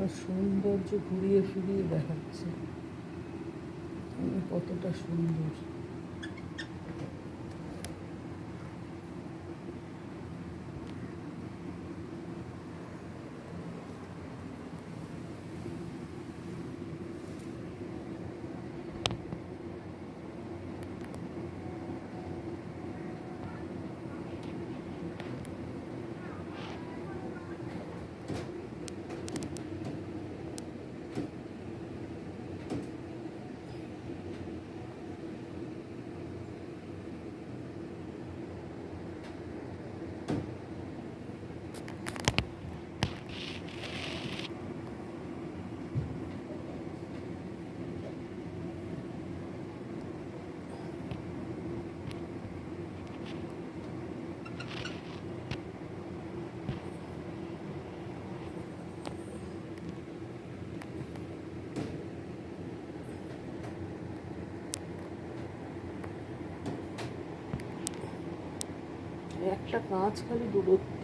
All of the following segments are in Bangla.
আর সৌন্দর্য ঘুরিয়ে ফিরিয়ে দেখাচ্ছে কতটা সুন্দর। একটা কাঁচ খালি দূরত্ব।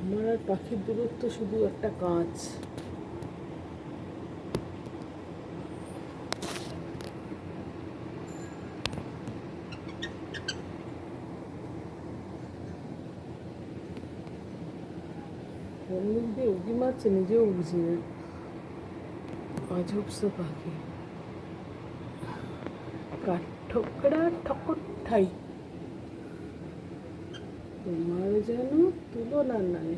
আমার আর পাখির দূরত্ব শুধু একটা কাঁচ। কোন দিক দিয়ে উঁকি মারছে নিজেও বুঝি না। অজব সে পাখি। কাঠঠোকরা ঠকর ঠাই, তোমার যেন তুলনা নাই।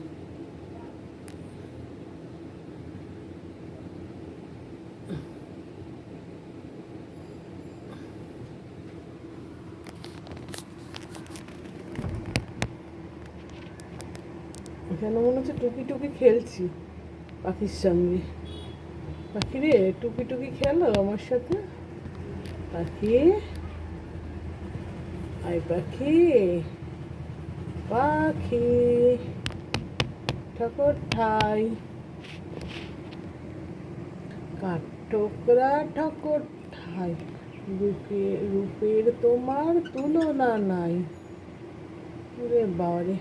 এখানে মনে হচ্ছে টুকি টুকি খেলছি পাখির সঙ্গে। পাখি রে, টুকি টুকি খেলো আমার সাথে। পাখি, আয় পাখি, পাখি ঠকর ঠাই, কাঠঠোকরা ঠকর ঠাই, রূপের তোমার তুলনা নাই। ওরে বাবারে,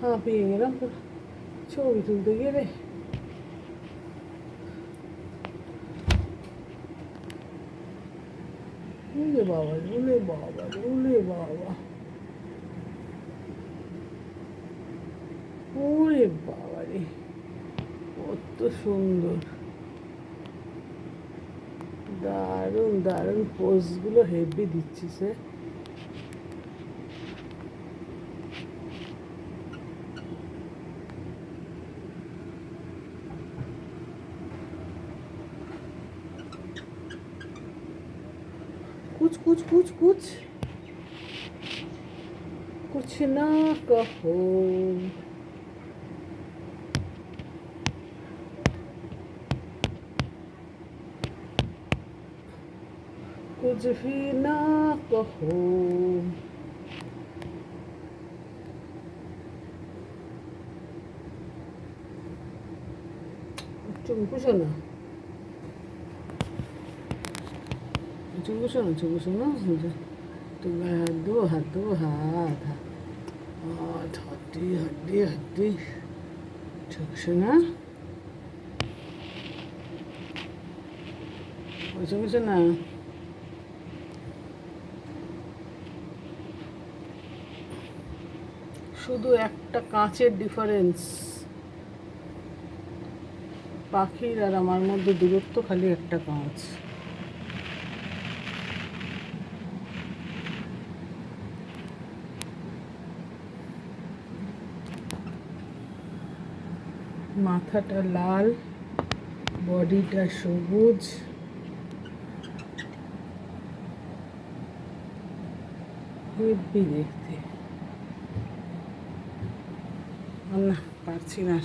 হাঁপিয়ে গেলাম তো ছবি তুলতে গেলে। ওলে বাবা, ওলে বাবা, ওলে বাবা, ওরে বাবা রে, কত সুন্দর। দারুণ দারুণ পোজগুলো হেভি দিচ্ছিস। कुछ कुछ कुछ कुछ कुछ ना कहो, कुछ भी ना कहो। চুপ বসো না, চুপ বসো না, চুপ বসো না। তুমি হাত দো, হাত দো, হাত হাত হাড্ডি হাড্ডি হাড্ডি। ঠকছো না, বসে বসে না। শুধু একটা কাঁচের ডিফারেন্স, পাখির আর আমার মধ্যে দূরত্ব খালি একটা কাঁচ। মাথাটা লাল, বডিটা সবুজ, হেব্বি দেখতে। না, পারছি না।